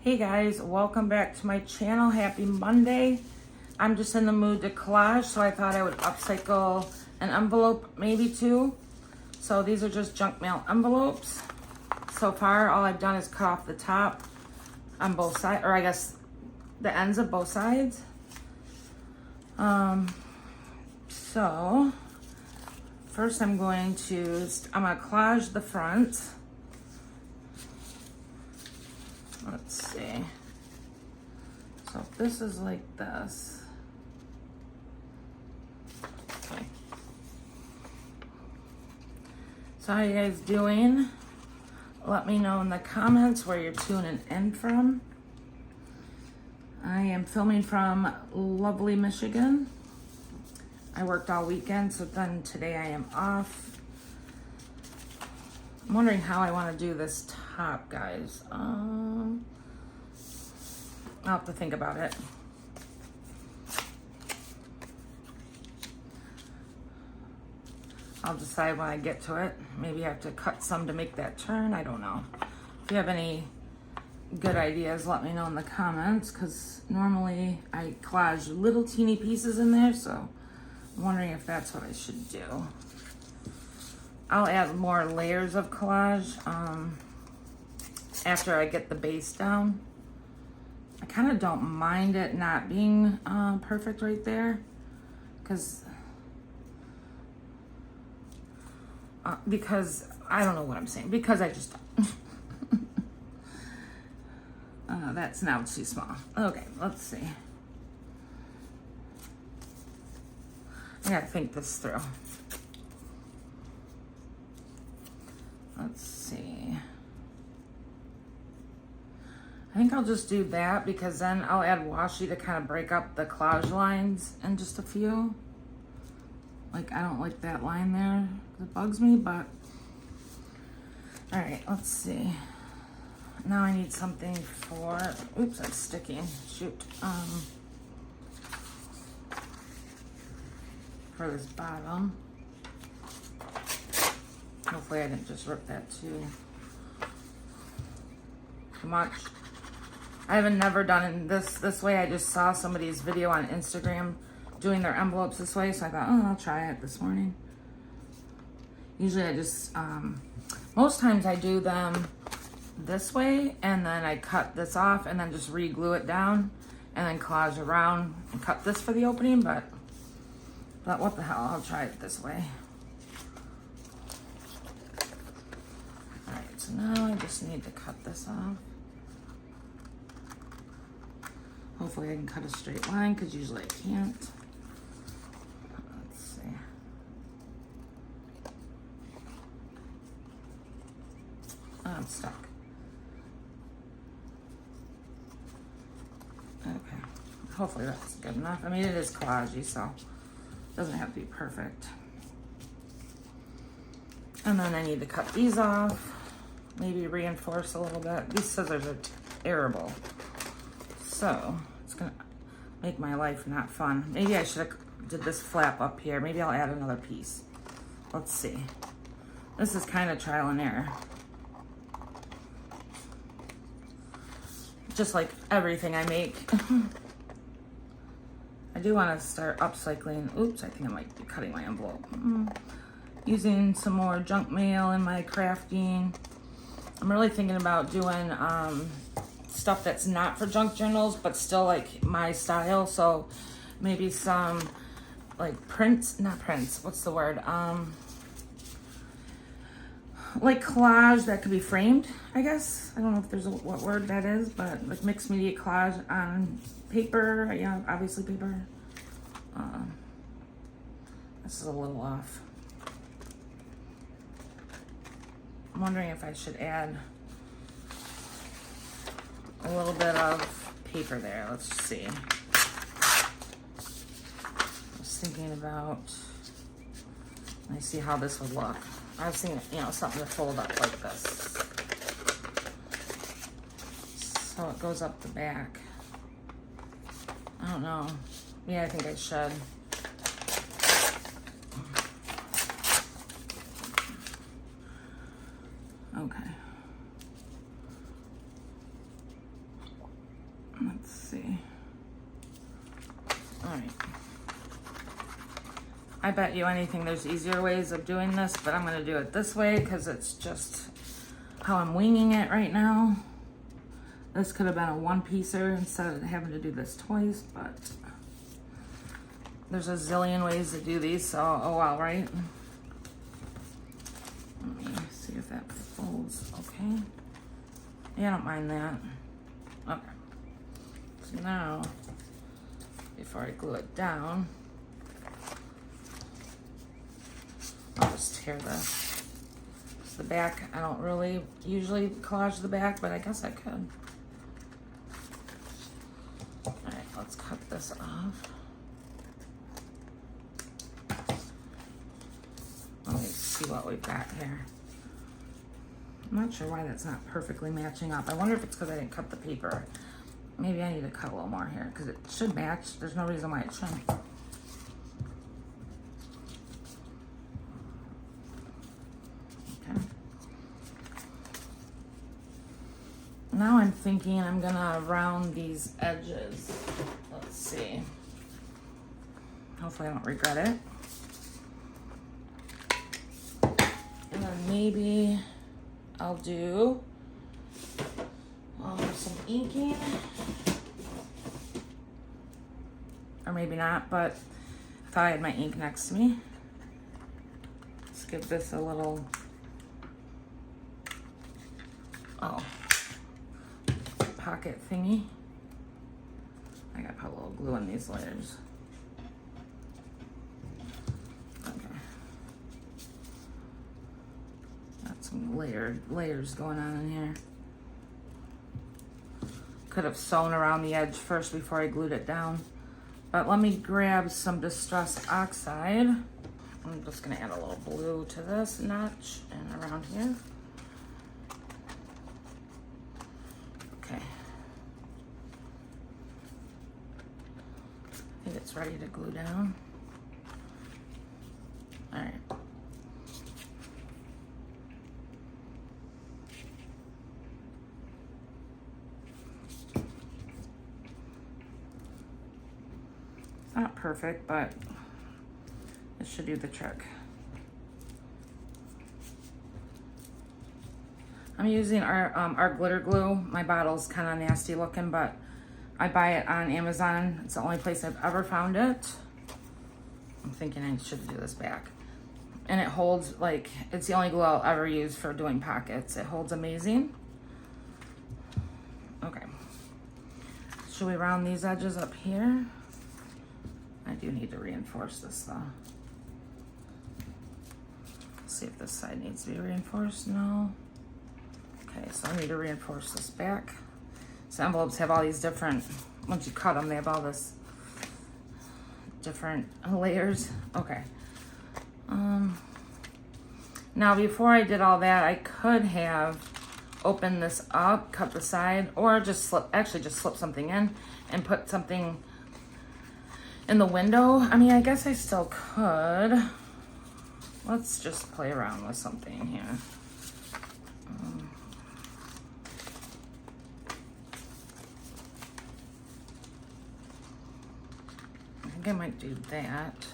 Hey guys, welcome back to my channel. Happy Monday. I'm just in the mood to collage, so I thought I would upcycle an envelope, maybe two. So these are just junk mail envelopes. So far, all I've done is cut off the top on both sides, or I guess the ends of both sides. So first I'm gonna collage the front. Let's see. So this is like this. Okay. So how you guys doing? Let me know in the comments where you're tuning in from. I am filming from lovely Michigan. I worked all weekend, so then today I am off. I'm wondering how I want to do this top, guys. I'll have to think about it. I'll decide when I get to it. Maybe I have to cut some to make that turn. I don't know. If you have any good ideas, let me know in the comments, because normally I collage little teeny pieces in there, so I'm wondering if that's what I should do. I'll add more layers of collage after I get the base down. I kind of don't mind it not being perfect right there, because I don't know what I'm saying, because I just that's now too small. Okay, let's see. I gotta think this through. Let's see. I think I'll just do that, because then I'll add washi to kind of break up the collage lines in just a few. Like, I don't like that line there. It bugs me, but all right, let's see. Now I need something for, oops, that's sticking, shoot. For this bottom. Hopefully I didn't just rip that too much. I haven't never done this way. I just saw somebody's video on Instagram doing their envelopes this way, so I thought, oh, I'll try it this morning. Usually I just, most times I do them this way, and then I cut this off and then just re-glue it down and then collage around and cut this for the opening, but what the hell, I'll try it this way. All right, so now I just need to cut this off. Hopefully I can cut a straight line, because usually I can't. Let's see. Oh, I'm stuck. Okay, hopefully that's good enough. I mean, it is collagey, so it doesn't have to be perfect. And then I need to cut these off, maybe reinforce a little bit. These scissors are terrible, so it's gonna make my life not fun. Maybe I should have did this flap up here. Maybe I'll add another piece. Let's see. This is kind of trial and error. Just like everything I make. I do want to start upcycling. Oops, I think I might be cutting my envelope. Using some more junk mail in my crafting. I'm really thinking about doing stuff that's not for junk journals, but still like my style. So maybe some like prints, not prints, what's the word? Like collage that could be framed, I guess. I don't know if there's what word that is, but like mixed media collage on paper. Yeah, obviously paper. This is a little off. I'm wondering if I should add a little bit of paper there. Let's see. I was thinking about, let me see how this would look. I was thinking, you know, something to fold up like this. So it goes up the back. I don't know. Yeah, I think I should. Okay. Let's see. All right. I bet you anything there's easier ways of doing this, but I'm gonna do it this way because it's just how I'm winging it right now. This could have been a one-piecer instead of having to do this twice, but there's a zillion ways to do these, so oh well, right? Let me see if that folds okay. Yeah, I don't mind that. Okay. So now, before I glue it down, I'll just tear this. It's the back. I don't really usually collage the back, but I guess I could. All right, let's cut this off. Let me see what we've got here. I'm not sure why that's not perfectly matching up. I wonder if it's because I didn't cut the paper. Maybe I need to cut a little more here because it should match. There's no reason why it shouldn't. Okay. Now I'm thinking I'm gonna round these edges. Let's see. Hopefully I don't regret it. And then maybe I'll do some inking. Or maybe not, but I thought I had my ink next to me. Let's give this a little, pocket thingy. I gotta put a little glue in these layers. Okay. Got some layers going on in here. Could have sewn around the edge first before I glued it down. But let me grab some Distress Oxide. I'm just gonna add a little blue to this notch and around here. Okay. I think it's ready to glue down. All right. Not perfect, but it should do the trick. I'm using our glitter glue. My bottle's kind of nasty looking, but I buy it on Amazon. It's the only place I've ever found it. I'm thinking I should do this back. And it holds, like, it's the only glue I'll ever use for doing pockets. It holds amazing. Okay. Should we round these edges up here? I do need to reinforce this though. Let's see if this side needs to be reinforced. No. Okay, so I need to reinforce this back. So envelopes have all these different, once you cut them, they have all this different layers. Okay. Now before I did all that, I could have opened this up, cut the side, or just slip something in and put something in the window. I mean, I guess I still could. Let's just play around with something here. I think I might do that.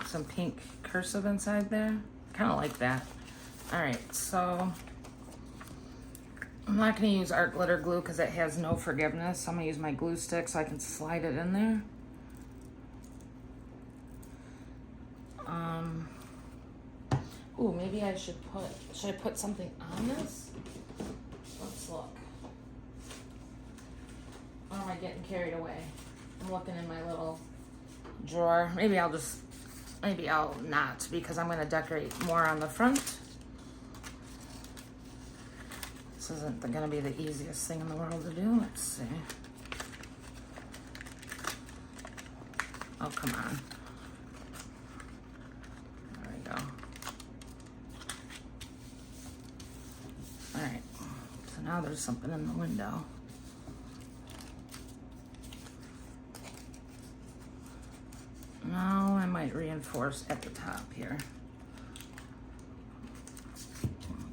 Some pink cursive inside there. Kind of like that. All right, so I'm not going to use art glitter glue because it has no forgiveness. I'm going to use my glue stick so I can slide it in there. Ooh, maybe I should I put something on this? Let's look. Or am I getting carried away? I'm looking in my little drawer. Maybe I'll not, because I'm going to decorate more on the front. This isn't going to be the easiest thing in the world to do. Let's see. Oh, come on. There we go. All right. So now there's something in the window. Now I might reinforce at the top here.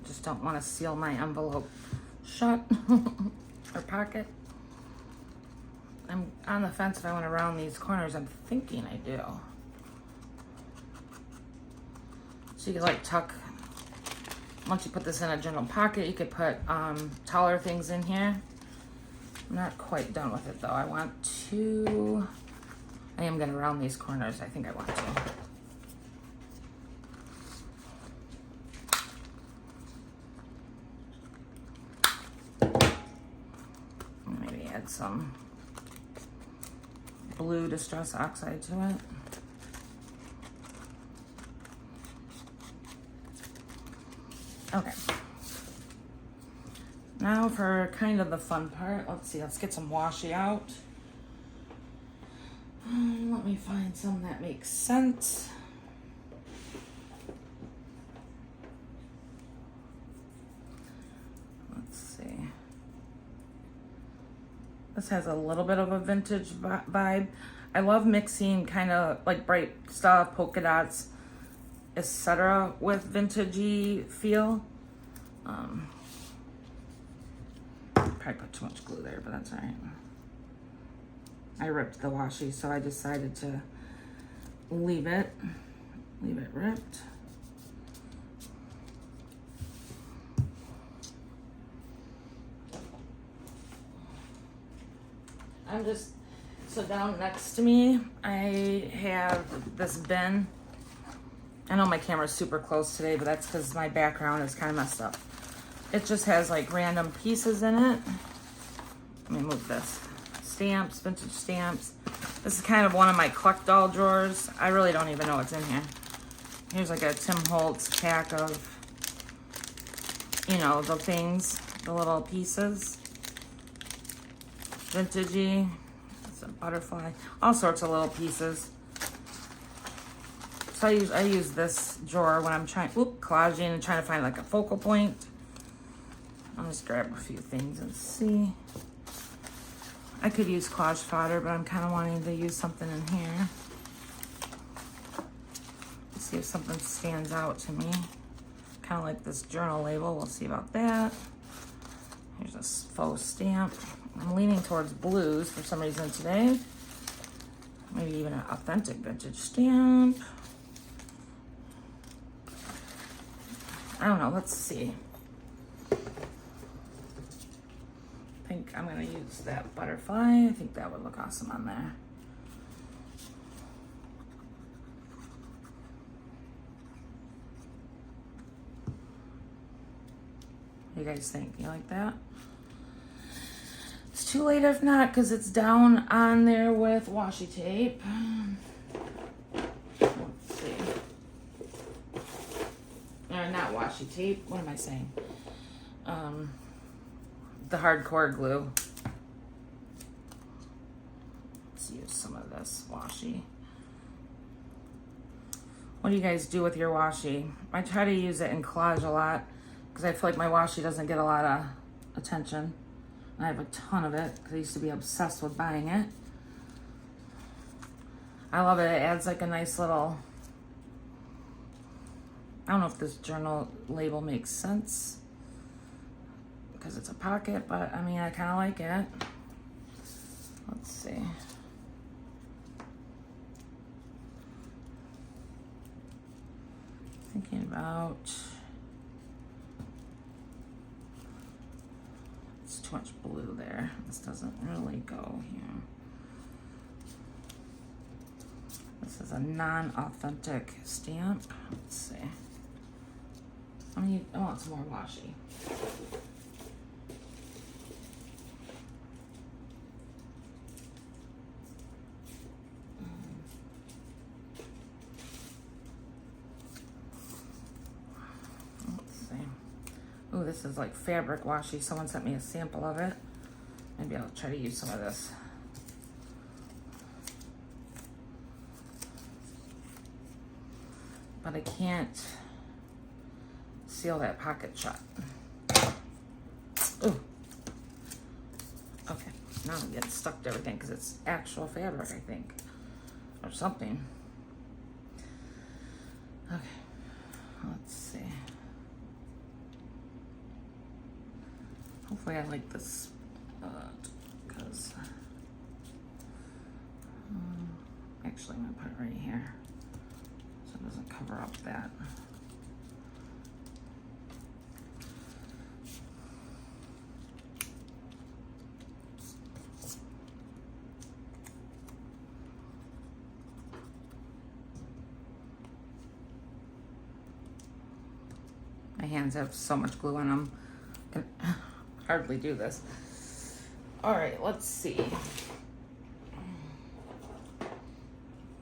Just don't want to seal my envelope shut or pocket. I'm on the fence if I want to round these corners. I'm thinking I do. So you can like tuck, once you put this in a general pocket, you could put taller things in here. I'm not quite done with it though. I am gonna round these corners. I think I want to. Maybe add some blue Distress Oxide to it. Okay. Now for kind of the fun part. Let's see, let's get some washi out. Let me find some that makes sense. Let's see. This has a little bit of a vintage vibe. I love mixing kind of like bright stuff, polka dots, etc. with vintagey feel. Probably put too much glue there, but that's all right. I ripped the washi, so I decided to leave it ripped. So down next to me, I have this bin. I know my camera's super close today, but that's because my background is kind of messed up. It just has like random pieces in it. Let me move this. Stamps, vintage stamps. This is kind of one of my collect all drawers. I really don't even know what's in here. Here's like a Tim Holtz pack of, you know, the things, the little pieces. Vintagey. It's a butterfly. All sorts of little pieces. So I use this drawer when I'm collaging and trying to find like a focal point. I'll just grab a few things and see. I could use collage fodder, but I'm kind of wanting to use something in here. Let's see if something stands out to me. Kind of like this journal label. We'll see about that. Here's a faux stamp. I'm leaning towards blues for some reason today. Maybe even an authentic vintage stamp. I don't know, let's see. I think I'm gonna use that butterfly. I think that would look awesome on there. What do you guys think? You like that? It's too late if not, because it's down on there with washi tape. Let's see. Not washi tape. What am I saying? The hardcore glue. Let's use some of this washi. What do you guys do with your washi? I try to use it in collage a lot because I feel like my washi doesn't get a lot of attention. I have a ton of it because I used to be obsessed with buying it. I love it. It adds like a nice little, I don't know if this journal label makes sense because it's a pocket, but I mean, I kind of like it. Let's see. Thinking about, it's too much blue there. This doesn't really go here. This is a non-authentic stamp. Let's see. I want some more washi. Oh, this is like fabric washi. Someone sent me a sample of it. Maybe I'll try to use some of this. But I can't seal that pocket shut. Ooh. Okay, now I'm getting stuck to everything because it's actual fabric, I think, or something. Okay, let's see. Hopefully I like this, because actually I'm gonna put it right here so it doesn't cover up that. My hands have so much glue on them. I can hardly do this. All right, let's see.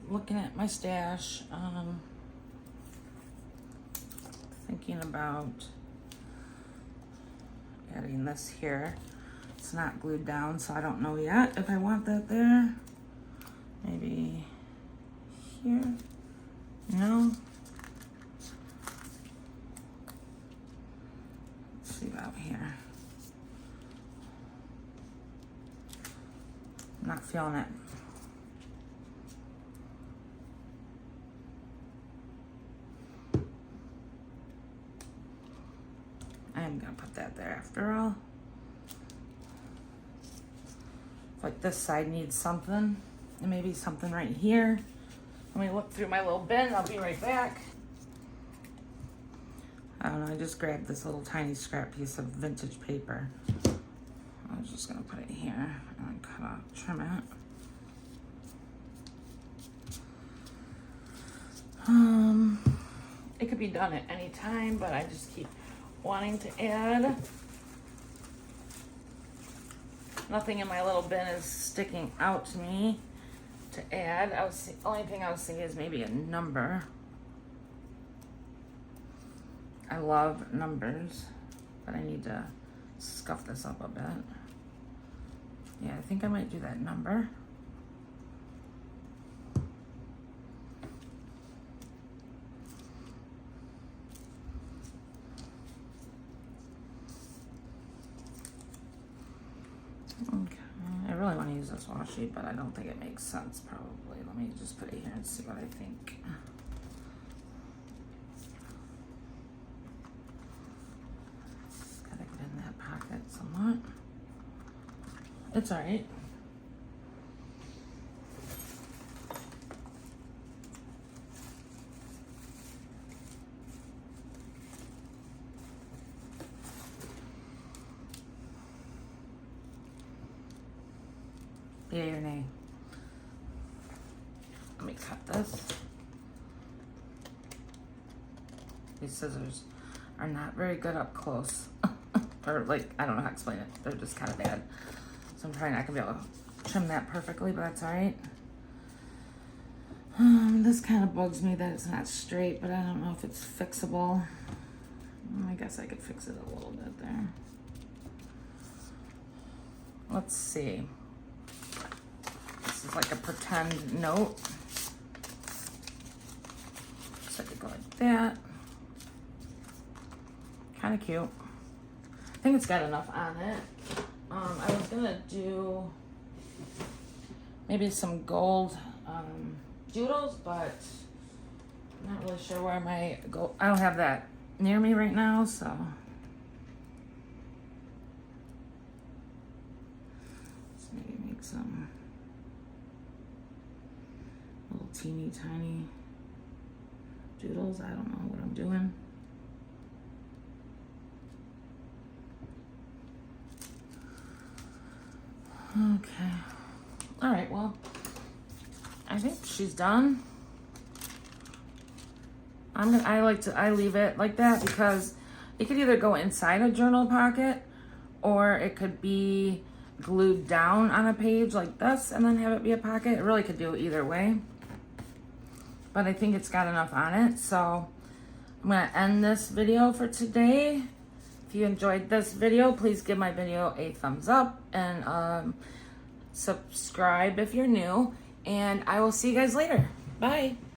Looking at my stash, thinking about adding this here. It's not glued down, so I don't know yet if I want that there. Maybe here. No. Let's see about here. I'm not feeling it. I am gonna put that there after all. Like this side needs something, and maybe something right here. Let me look through my little bin. I'll be right back. I don't know, I just grabbed this little tiny scrap piece of vintage paper. I was just gonna put it here and cut off, trim it. It could be done at any time, but I just keep wanting to add. Nothing in my little bin is sticking out to me to add. The only thing I was thinking is maybe a number. I love numbers, but I need to scuff this up a bit. Yeah, I think I might do that number. Okay, I really want to use this washi, but I don't think it makes sense probably. Let me just put it here and see what I think. Gotta get in that pocket somewhat. It's all right. Yay or nay? Let me cut this. These scissors are not very good up close. Or like, I don't know how to explain it. They're just kind of bad. So I'm trying not to be able to trim that perfectly, but that's all right. This kind of bugs me that it's not straight, but I don't know if it's fixable. I guess I could fix it a little bit there. Let's see. This is like a pretend note. So I could go like that. Kind of cute. I think it's got enough on it. I was gonna do maybe some gold doodles, but I'm not really sure where my gold. I don't have that near me right now, so. Let's maybe make some little teeny tiny doodles. I don't know what I'm doing. Okay. All right, well, I think she's done. I leave it like that because it could either go inside a journal pocket or it could be glued down on a page like this and then have it be a pocket. It really could do either way. But I think it's got enough on it, so I'm gonna end this video for today. If you enjoyed this video, please give my video a thumbs up and subscribe if you're new. And I will see you guys later. Bye.